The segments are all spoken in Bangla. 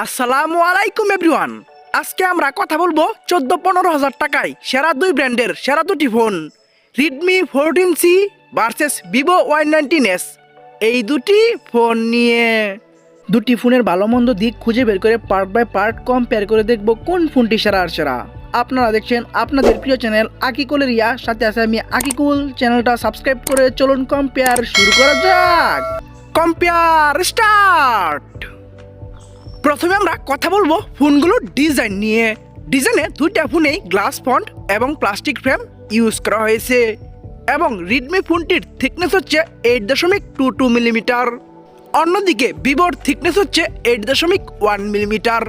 আসসালামু আলাইকুম এভরিওয়ান। আজকে আমরা কথা বলবো 14-15 হাজার টাকায় সেরা দুই ব্র্যান্ডের সেরা দুটি phone, Redmi 14C versus Vivo Y19s। এই দুটি ফোন নিয়ে দুটি ফোনের ভালো মন্দ দিক খুঁজে বের করে পার্ট বাই পার্ট কম্পেয়ার করে দেখব কোন ফোনটি সেরা আর সেরা। আপনারা দেখছেন আপনাদের প্রিয় চ্যানেল আকিকুল রিয়া, সাথে আছে আমি আকিকুল। চ্যানেলটা সাবস্ক্রাইব করে চলুন কম্পেয়ার শুরু করা যাক। Compare start. প্রথমে আমরা কথা বলবো ফোনগুলোর ডিজাইন নিয়ে। ডিজাইনে দুইটা ফোনেই গ্লাস ফন্ট এবং প্লাস্টিক ফ্রেম ইউজ করা হয়েছে এবং রেডমি ফোনটির থিকনেস হচ্ছে 8.22 মিলিমিটার। অন্যদিকে ভিভোর থিকনেস হচ্ছে 8.1 মিলিমিটার।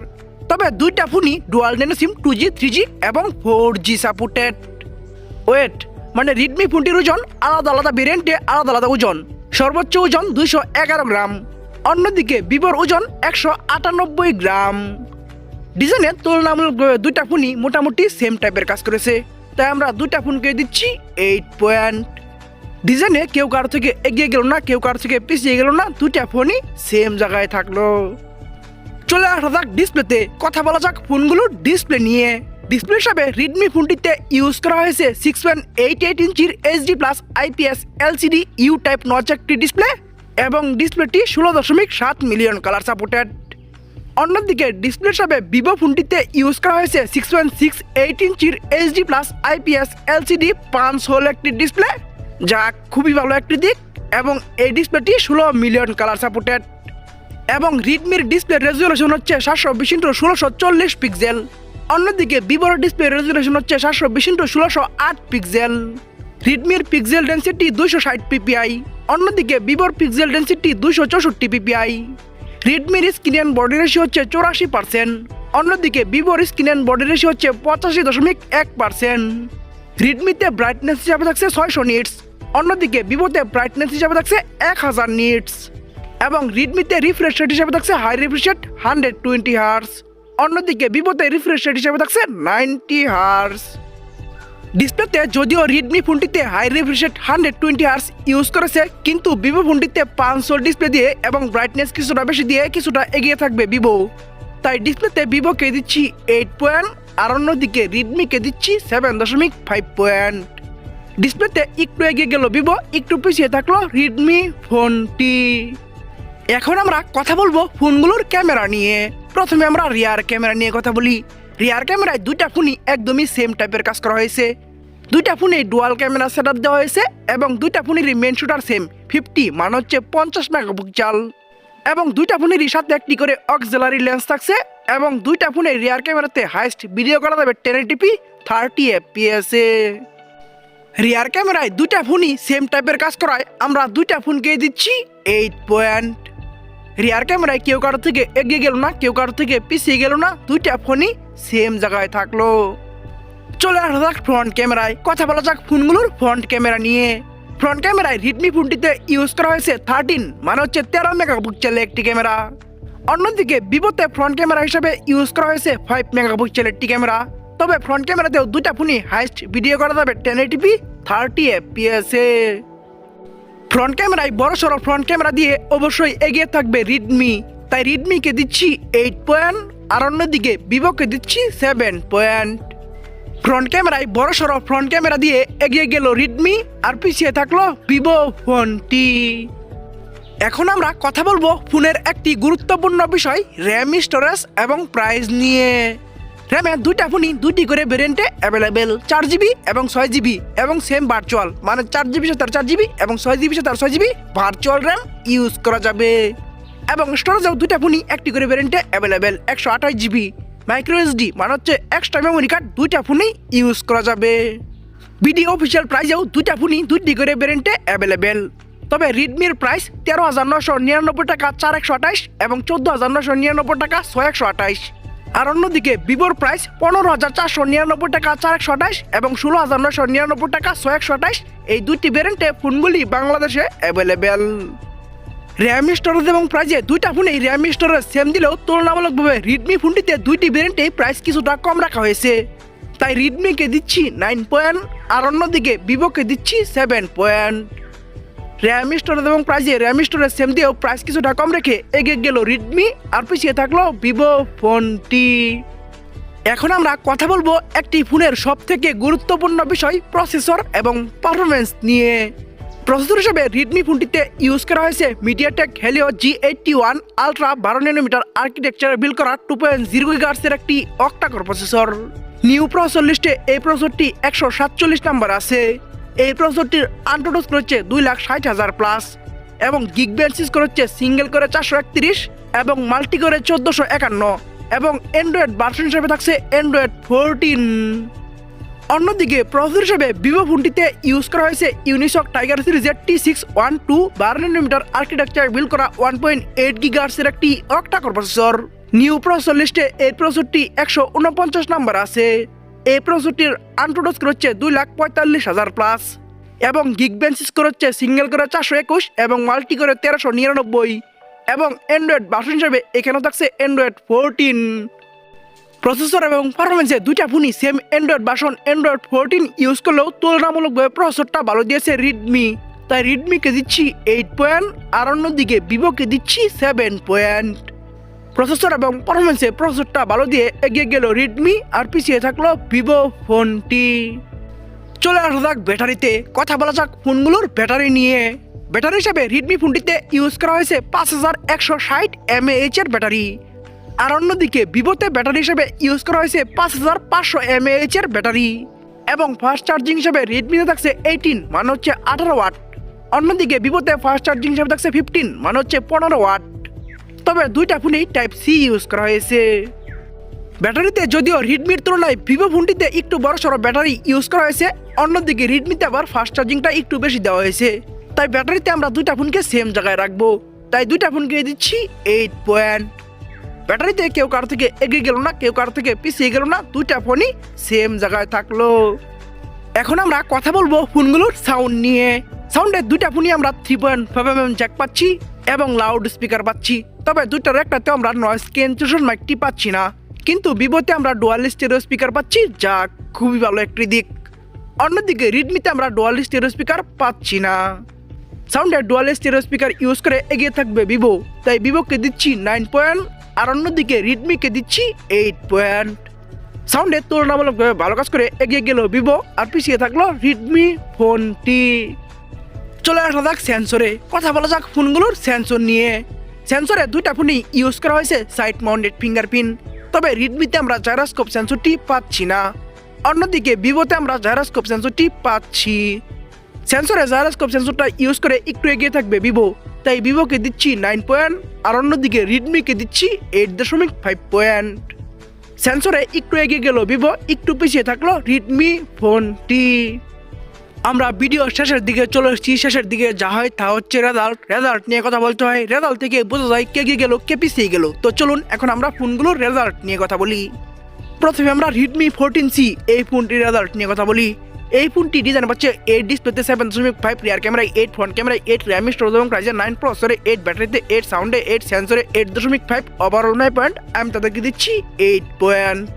তবে দুইটা ফোনই ডুয়াল ন্যানো সিম 2G 3G এবং 4G সাপোর্টেড। ওয়েট মানে রেডমি ফোনটির ওজন আলাদা আলাদা ভেরিয়েন্টে আলাদা আলাদা ওজন। সর্বোচ্চ ওজন 211 গ্রাম। অন্যদিকে ভিভোর ওজন 198 গ্রাম। ডিজাইনে তুলনামূলকভাবে দুইটা ফোনই মোটামুটি সেম টাইপের কাজ করেছে, তাই আমরা দুইটা ফোনকে দিচ্ছি 8 পয়েন্ট। ডিজাইনে কেউ কারো থেকে এগিয়ে গেল না, কেউ কারো থেকে পিছিয়ে গেল না, দুইটা ফোনই সেম জায়গায় থাকলো। চলে আসা যাক ডিসপ্লেতে। কথা বলা যাক ফোনগুলোর ডিসপ্লে নিয়ে। ডিসপ্লে হিসাবে রেডমি ফোনটিতে ইউজ করা হয়েছে 6.88 ইঞ্চির HD+ IPS LCD U type notch একটি ডিসপ্লে এবং ডিসপ্লেটি 16.7 মিলিয়ন কালার সাপোর্টেড। অন্যদিকে ডিসপ্লে হিসাবে ভিভো ফোনটিতে ইউজ করা হয়েছে 6.68 ইঞ্চির HD+ IPS LCD punch hole একটি ডিসপ্লে, যা খুবই ভালো একটি দিক এবং এই ডিসপ্লেটি 16 মিলিয়ন কালার সাপোর্টেড। এবং রেডমির ডিসপ্লে রেজুলেশন হচ্ছে 720x1640 পিক্সেল। অন্যদিকে ভিভোর ডিসপ্লে রেজুলেশন হচ্ছে 720x1608 পিক্সেল। রেডমির পিক্সেল ডেন্সিটি 260 ppi, অন্যদিকে ভিভোর পিক্সেল ডেন্সিটি 264 ppi। রেডমির স্ক্রিন অ্যান্ড বডি রেশিও হচ্ছে 84%, অন্যদিকে ভিভোর স্ক্রিন অ্যান্ড বডি রেশিও হচ্ছে 85.1%। রেডমিতে ব্রাইটনেস হিসাবে থাকছে 600 নিটস, অন্যদিকে ভিভোতে ব্রাইটনেস হিসাবে থাকছে 1000 নিটস। এবং রেডমিতে রিফ্রেশ রেট হিসাবে থাকছে হাই রিফ্রেশ রেট 120 হার্টজ, অন্যদিকে ভিভোতে রিফ্রেশ রেট হিসাবে থাকছে 90 হার্টজ। ডিসপ্লেতে যদিও রেডমি ফোনটিতে high refresh rate 120 hertz use করেছে, কিন্তু ভিভো ফোনটিতে 500 ডিসপ্লে দিয়ে এবং ব্রাইটনেস কিছুটা বেশি দিয়ে কিছুটা এগিয়ে থাকবে ভিভো। তাই ডিসপ্লেতে ভিভোকে দিচ্ছি 8 পয়েন্ট আর অন্যদিকে রেডমিকে দিচ্ছি 7.5 পয়েন্ট। ডিসপ্লেতে একটু এগিয়ে গেল ভিভো, একটু পিছিয়ে থাকলো রেডমি ফোনটি। এখন আমরা কথা বলবো ফোনগুলোর ক্যামেরা নিয়ে। প্রথমে আমরা রিয়ার ক্যামেরা নিয়ে কথা বলি। রিয়ার ক্যামেরায় দুইটা ফোনই একদমই সেম টাইপের কাজ করা হয়েছে। দুইটা ফোনে ডুয়াল ক্যামেরা সেটআপ দেওয়া হয়েছে এবং দুইটা ফোনেরই মেন শুটার সেম 50 মানে হচ্ছে 50 মেগাপিক্সেল এবং দুইটা ফোনেরই সাথে একটি করে অক্সিলারি লেন্স থাকছে এবং দুইটা ফোনের রিয়ার ক্যামেরাতে হাইস্ট ভিডিও করা যাবে 1080p 30 fps এ। রিয়ার ক্যামেরায় দুইটা ফোনই সেম টাইপের কাজ করায় আমরা দুইটা ফোনকে দিচ্ছি 8 পয়েন্ট। রিয়ার ক্যামেরায় কেউ কারো থেকে এগিয়ে গেল না, কেউ কারো থেকে পিছিয়ে গেল না, দুইটা ফোনই সেম জায়গায় থাকলো। চলে আসা যাক ফ্রন্ট ক্যামেরায়। কথা বলা যাক ফোনগুলোর ফ্রন্ট ক্যামেরা নিয়ে। ফ্রন্ট ক্যামেরায় রেডমি ফোনটিতে ইউজ করা হয়েছে 13 মানে হচ্ছে 13 মেগাপিক্সেলের একটি ক্যামেরা। অন্যদিকে ভিভোতে ফ্রন্ট ক্যামেরা হিসাবে ইউজ করা হয়েছে 5 মেগাপিক্সেলের একটি ক্যামেরা। তবে ফ্রন্ট ক্যামেরাতেও দুইটা ফোনই হাইস্ট ভিডিও করা যাবে 1080p 30 fps এ। ফ্রন্ট ক্যামেরায় বড়সড় ফ্রন্ট ক্যামেরা দিয়ে অবশ্যই এগিয়ে থাকবে রেডমি, তাই রেডমিকে দিচ্ছি 8 পয়েন্ট আর অন্যদিকে ভিভোকে দিচ্ছি 7 পয়েন্ট। ফ্রন্ট ক্যামেরায় বড়সড় ফ্রন্ট ক্যামেরা দিয়ে এগিয়ে গেল রেডমি আর পিছিয়ে থাকলো ভিভো ফোনটি। এখন আমরা কথা বলবো ফোনের একটি গুরুত্বপূর্ণ বিষয়, র্যাম, স্টোরেজ এবং প্রাইস নিয়ে। র্যামে দুইটা ফোনই দুইটি করে ভেরিয়েন্টে অ্যাভেলেবেল, 4GB এবং 6GB এবং সেম ভার্চুয়াল মানে 4GB সাথে 4GB এবং 6GB সাথে 6GB ভার্চুয়াল র্যাম ইউজ করা যাবে। এবং স্টোরেজেও দুইটা ফোনই একটি করে ভেরিয়েন্টে অ্যাভেলেবেল, 128GB মাইক্রো SD মানে হচ্ছে এক্সট্রা মেমোরি কার্ড দুইটা ফোনই ইউজ করা যাবে। বিডি অফিসিয়াল প্রাইসেও দুইটা ফোনই দুইটি করে ভেরিয়েন্টে অ্যাভেলেবেল। তবে রেডমির প্রাইস 13,999 টাকা 4128 এবং 14,999 টাকা 6128। আর অন্যদিকে ভিভোর প্রাইস 15,499 টাকা 4128 এবং 16,999 টাকা 6128। এই দুইটি ভেরিয়েন্টে ফোনগুলি বাংলাদেশে অ্যাভেলেবেল। র্যাম, স্টোরেজ এবং প্রাইসে দুইটা ফোনেই র্যাম স্টোরেজ সেম দিলেও তুলনামূলকভাবে রেডমি ফোনটিতে দুইটি ভেরিয়েন্টে প্রাইস কিছুটা কম রাখা হয়েছে, তাই রেডমিকে দিচ্ছি 9 পয়েন্ট আর অন্যদিকে ভিভোকে দিচ্ছি 7 পয়েন্ট। র্যাম স্টোরেজ এবং প্রাইসে র্যাম স্টোরেজ সেম দিয়েও প্রাইস কিছুটা কম রেখে এগিয়ে গেল রিডমি আর পিছিয়ে থাকলো ভিভো ফোনটি। এখন আমরা কথা বলবো একটি ফোনের সব থেকে গুরুত্বপূর্ণ বিষয় প্রসেসর এবং পারফরমেন্স নিয়ে। প্রসেসর হিসেবে রিডমি ফোনটিতে ইউজ করা হয়েছে MediaTek Helio G81 ultra 12 nanometre আর্কিটেকচারে বিল্ড করা 2.0 GHz একটি অক্টাকোর প্রসেসর। নিউ প্রসেসর লিস্টে এই প্রসেসরটি 147 নম্বর আছে। এই প্রসেসরটির আনটোটাল স্কোর হচ্ছে 2,60,000 প্লাস এবং গিগব্যান্ড স্কোর হচ্ছে সিঙ্গেল করে 431 এবং মাল্টি করে 1451 এবং অ্যান্ড্রয়েড ভার্সন হিসেবে থাকছে অ্যান্ড্রয়েড 14। অন্যদিকে প্রসেসর হিসেবে ভিভো ফোনটিতে ইউজ করা হয়েছে ইউনিসক টাইগার সিরিজের T612 12 ন্যানোমিটার আর্কিটেকচার বিল্ড করা 1.8 GHz একটি অক্টাকোর প্রসেসর। নিউ প্রসেসর লিস্টে এই প্রসেসরটি 149 নম্বর আছে। এই প্রসেসরটির আনটোটাল স্কোর হচ্ছে 2,45,000 প্লাস এবং গিগব্যান্ড স্কোর হচ্ছে সিঙ্গেল করে 421 এবং মাল্টি করে 1399 এবং অ্যান্ড্রয়েড ভার্সন হিসেবে এখানেও থাকছে অ্যান্ড্রয়েড 14। প্রসেসর এবং পারফরমেন্সে দুইটা ফোনই same Android version Android 14 use করলেও তুলনামূলকভাবে প্রসেসরটা ভালো দিয়েছে রিডমি, তাই রিডমিকে দিচ্ছি 8 পয়েন্ট আর অন্যদিকে ভিভোকে দিচ্ছি 7 পয়েন্ট। প্রসেসর এবং পারফরমেন্সে প্রসেসরটা ভালো দিয়ে এগিয়ে গেল রিডমি আর পিছিয়ে থাকলো ভিভো ফোনটি। চলে আসা যাক ব্যাটারিতে, কথা বলা যাক ফোনগুলোর ব্যাটারি নিয়ে। ব্যাটারি হিসাবে রিডমি ফোনটিতে ইউজ করা হয়েছে 5160 mAh এর ব্যাটারি আর অন্যদিকে ভিভোতে ব্যাটারি হিসেবে ইউজ করা হয়েছে 5500 mAh এর ব্যাটারি এবং ফাস্ট চার্জিং হিসেবে রেডমিতে থাকছে 18 মানে হচ্ছে 18 ওয়াট, অন্যদিকে ভিভোতে ফাস্ট চার্জিং হিসেবে থাকছে 15 মানে হচ্ছে 15 ওয়াট। তবে দুইটা ফোনেই টাইপ সি ইউজ করা হয়েছে। ব্যাটারিতে যদিও রিডমির তুলনায় ভিভো ফোনটিতে একটু বড়সড় ব্যাটারি ইউজ করা হয়েছে, অন্যদিকে রিডমিতে আবার ফাস্ট চার্জিংটা একটু বেশি দেওয়া হয়েছে, তাই ব্যাটারিতে আমরা দুইটা ফোনকে সেম জায়গায় রাখবো, তাই দুইটা ফোনকে দিচ্ছি 8 পয়েন্ট। ব্যাটারিতে কেউ কার থেকে এগিয়ে গেল না, কেউ কার থেকে পিছিয়ে গেল না, দুইটা ফোনই সেম জায়গায় থাকলো। এখন আমরা কথা বলবো ফোনগুলোর সাউন্ড নিয়ে। সাউন্ডের দুইটা ফোনই আমরা 3.5mm জ্যাক পাচ্ছি এবং লাউড স্পিকার পাচ্ছি, তবে দুইটার একটাতে আমরা নয়েজ ক্যান্সেলেশন মাইকটি পাচ্ছি না, কিন্তু ভিভোতে আমরা ডুয়াল স্টেরিও স্পিকার পাচ্ছি, যা খুবই ভালো একটি দিক। অন্যদিকে রিডমিতে আমরা ডুয়াল স্টেরিও স্পিকার পাচ্ছি না। সাউন্ডের ডুয়াল স্টেরিও স্পিকার ইউজ করে এগিয়ে থাকবে ভিভো, তাই ভিভোকে দিচ্ছি 9 পয়েন্ট আর অন্যদিকে রিডমিকে দিচ্ছি 8 পয়েন্ট। সাউন্ডের তুলনামূলকভাবে ভালো কাজ করে এগিয়ে গেল ভিভো আর পিছিয়ে থাকলো রিডমি ফোনটি। চলে আসা যাক সেন্সরে, কথা বলা যাক ফোনগুলোর সেন্সর নিয়ে। সেন্সরে দুইটা ফোনই ইউজ করা হয়েছে সাইড মাউন্টেড ফিঙ্গারপ্রিন্ট, তবে রিডমিতে আমরা জাইরোস্কোপ সেন্সরটি পাচ্ছি না, অন্যদিকে ভিভোতে আমরা জাইরোস্কোপ সেন্সরটি পাচ্ছি। সেন্সরে জাইরোস্কোপ সেন্সরটা ইউজ করে একটু এগিয়ে থাকবে ভিভো, তাই ভিভোকে দিচ্ছি 9 পয়েন্ট আর অন্যদিকে রিডমিকে দিচ্ছি 8.5 পয়েন্ট। সেন্সরে একটু এগিয়ে গেল ভিভো, একটু পিছিয়ে থাকলো রিডমি ফোনটি। আমরা ভিডিও শেষের দিকে চলে এসেছি, শেষের দিকে যা হয় তা হচ্ছে রেজাল্ট নিয়ে কথা বলতে হয়, রেজাল্ট থেকে বোঝা যায় কে এগিয়ে গেল কে পিছিয়ে গেল। তো চলুন এখন আমরা ফোনগুলোর রেজাল্ট নিয়ে কথা বলি। প্রথমে আমরা রিডমি 14C এই ফোনটির রেজাল্ট নিয়ে কথা বলি। এই ফোনটি ডিজাইন পাচ্ছে 8 ডিসপ্লেতে 7.5, রিয়ার ক্যামেরায় 8, ফ্রন্ট ক্যামেরায় 8, র্যাম স্টোরেজ এবং Ryzen 9 প্রসেসরে 8, ব্যাটারিতে 8, সাউন্ডে 8, সেন্সরে 8.5, ওভারঅল 9 পয়েন্ট। আমি তাদেরকে দিচ্ছি 8 পয়েন্ট।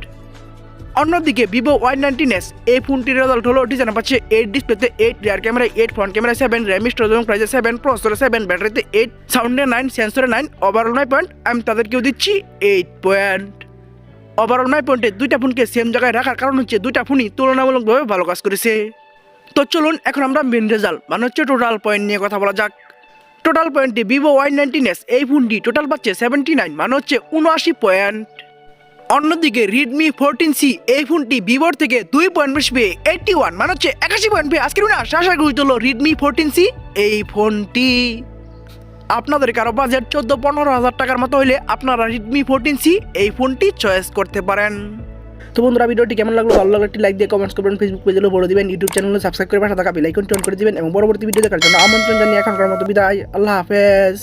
অন্যদিকে ভিভো Y19s এই ফোনটির রেজাল্ট হলো ডিজাইন পাচ্ছে 8 ডিসপ্লেতে 8, রিয়ার ক্যামেরায় 8, ফ্রন্ট ক্যামেরায় 7, র্যাম স্টোরেজ এবং Ryzen 7 প্রসেসরে 7, ব্যাটারিতে 8, সাউন্ডে 9, সেন্সরে 9, ওভারঅল 9 পয়েন্ট। আমি তাদেরকেও দিচ্ছি 8 পয়েন্ট। ওভারঅল 9 পয়েন্টে দুইটা ফোনকে সেম জায়গায় রাখার কারণ হচ্ছে দুইটা ফোনই তুলনামূলকভাবে ভালো কাজ করেছে। তো চলুন এখন আমরা মেন রেজাল্ট মানে হচ্ছে টোটাল পয়েন্ট নিয়ে কথা বলা যাক। টোটাল পয়েন্টে ভিভো Y19s এই ফোনটি টোটাল পাচ্ছে 79 মানে হচ্ছে 79 পয়েন্ট। অন্যদিকে রিডমি 14C এই ফোনটি ভিভোর থেকে 2 পয়েন্ট বেশি পেয়ে 81 মানে হচ্ছে 81 পয়েন্ট পেয়ে আজকের না শাসা গুরুত্ব হলো রিডমি 14C এই ফোনটি। আপনাদের কারো বাজেট 14-15 হাজার টাকার মতো হলে আপনারা রিডমি 14C এই ফোনটি চয়েস করতে পারেন। তো বন্ধুরা ভিডিওটি কেমন লাগলো, ভালো লাগলে একটি লাইক দিয়ে কমেন্টস করবেন, ফেসবুক পেজে ফলো দিবেন, ইউটিউব চ্যানেলে সাবস্ক্রাইব করে পাশে থাকা বেল আইকনটি অন করে দিবেন এবং পরবর্তী ভিডিও দেখার জন্য আমন্ত্রণ জানিয়ে এখনকার মতো বিদায়। আল্লাহ হাফেজ।